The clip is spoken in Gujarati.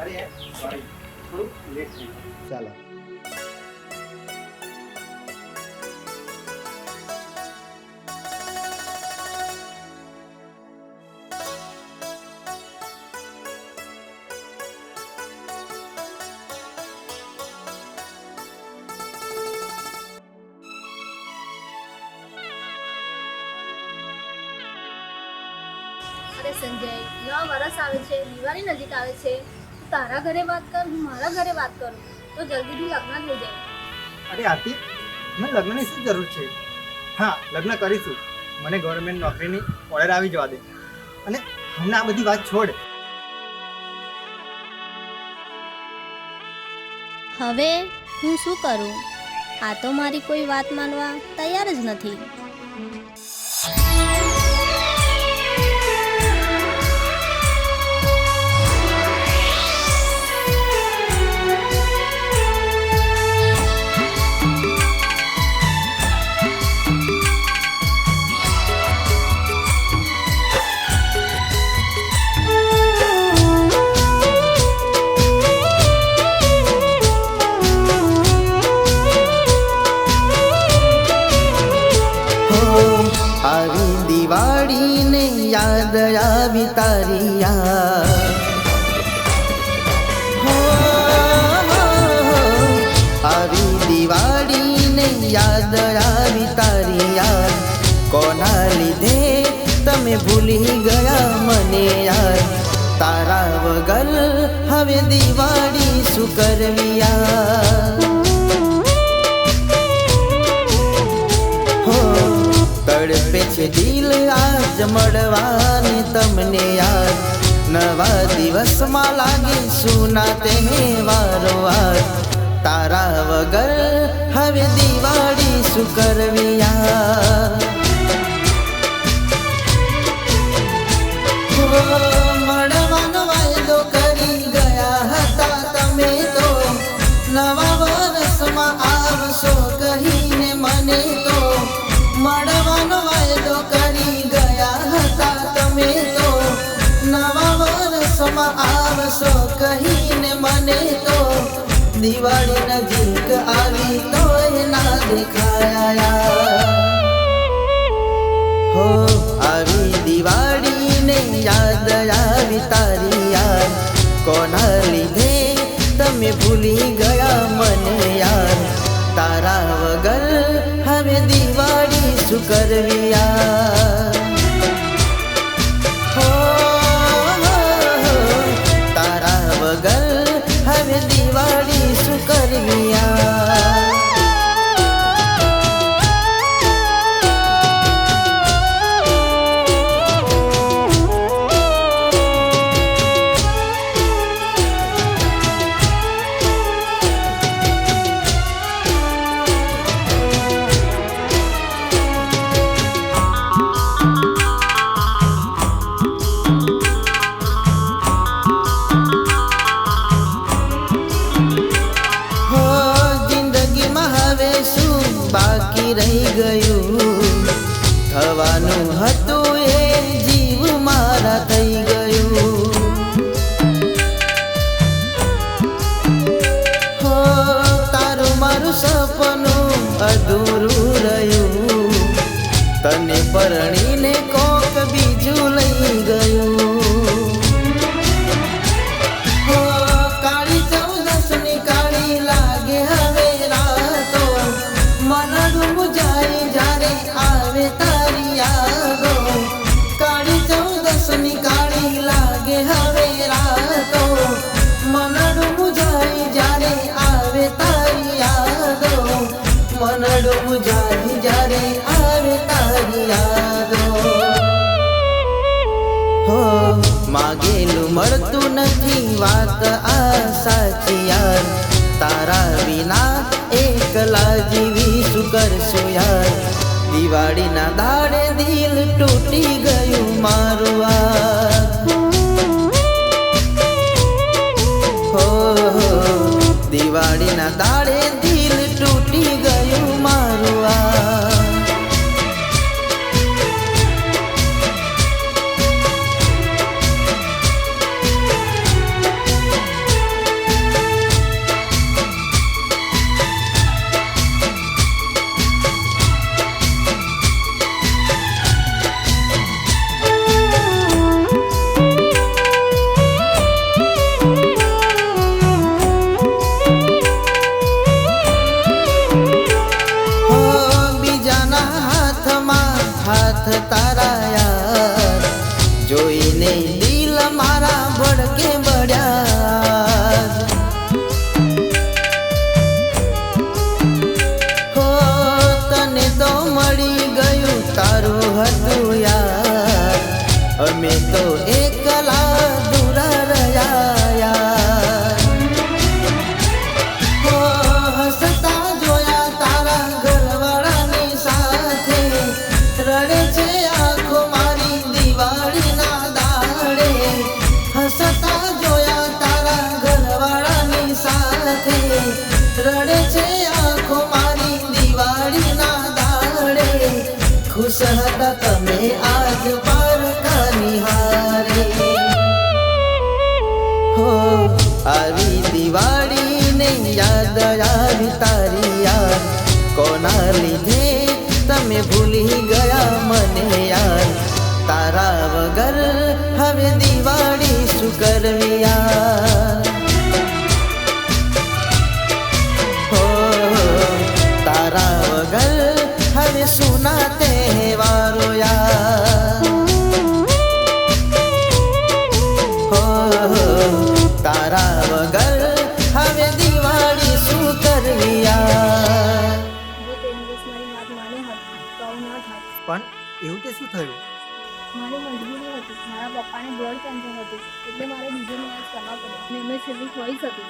અરે સોરી, થોડું લેટ થઈ ગયું. ચાલો. અરે સંજય, નવા વર્ષ આવે છે, દિવાળી નજીક આવે છે. તું તારા ઘરે વાત કર, હું મારા ઘરે વાત કરું તો જલ્દીથી લગ્ન થઈ જાય. અરે આરતી, મને લગ્નની શું જરૂર છે? હા, લગ્ન કરીશું. મને ગવર્મેન્ટ નોકરીની ઓર્ડર આવી જવા દે. અને હમણાં આ બધી વાત છોડ. હવે હું શું કરું? આ તો મારી કોઈ વાત માનવા તૈયાર જ નથી. આવી દિવાળીને યાદ આવી તારી યાદ. હો, આવી દિવાળીને યાદ આવી તારી યાદ. કોના લીધે તમે ભૂલી ગયા મને યાર? તારા વગર હવે દિવાળી શું કરવી યાર? તડપે છે દિલ આજ મળવાને તમને યાર. નવા દિવસમાં લાગે સુના તહેવારો વાર. તારા વગર હવે દિવાળી શું કરવી યાર? મળવાનો વાયદો કરી ગયા હતા તમે તો. નવા વર્ષમાં આવશો કહીને મને તો. મળવાનો વાયદો કરી ગયા હતા તમે તો. નવા વર્ષમાં આવશો કહીને મને તો. દિવાળી નજીક આવી તો ના દેખાયા. હો, આવી દિવાળીને યાદ આવી તારી યાર. કોના લીધે તમે ભૂલી ગયા મને યાર? તારા વગર હવે દિવાળી શું કરવી યાર? હો, તારા વગર હવે દિવાળી શું કરવી યાર? બાકી રહી ગયું થવાનું હતું એ જીવ મારા થઈ ગયું. હો, તારું મારું સપનું અધૂરું રહ્યું. તને પરણીને કોક બીજું લઈ ગયું. હો, કાળી ચૌદસની કાળી લાગે હવે રાતો. મનડું જાય જ્યારે આવે તારી યાદો. કાળી ચૌદસની કાળી લાગે હવે રાતો. મનડું જાય જ્યારે આવે તારી યાદો. મનડું જાય જ્યારે આવે તારી યાદો. હો, માગેલું મળતું નથી વાત આ સાચી યાર. તારા વિના એકલા જીવી શું કરશું યાર? દિવાળીના દાડે દિલ તૂટી ગયું મારું યાર. હો, દિવાળીના દાડે દિલ તૂટી ગયું મારું યાર. દિલ મારા ભડકે બળ્યા હો તને તો મળી ગયું તારું હતું યાર અમે તો એકલા દૂરા રહ્યા યાર હો હસતા જોયા તારા ઘરવાળાની સાથે રડે છે આંખો મારી દિવાળીના દાડે હસતા જોયા તારા ઘરવાળાની સાથે રડે છે આંખો મારી દિવાળીના દાડે ખુશ હતા તમે આજ પારકાની હારે હો આવી દિવાળીને યાદ આવી તારી યાર કોના લીધે તમે ભૂલી ગયા મને યાર તારા વગર હવે દિવાળી શું કરવી યાર હો તારા વગર હવે સુના તહેવારો યાર હો તારા વગર હવે દિવાળી શું કરવી યાર જો તે દિવસ મારી વાત માને હોત તો આવું ના થાત. પણ એવું તે શું થયું? મારી મજબૂરી હતી. મારા પપ્પાને બ્લડ કેન્સર હતું એટલે મારે બીજો મેરેજ કરવા પડ્યો અને એમને છેલ્લી ચોઈસ હતી.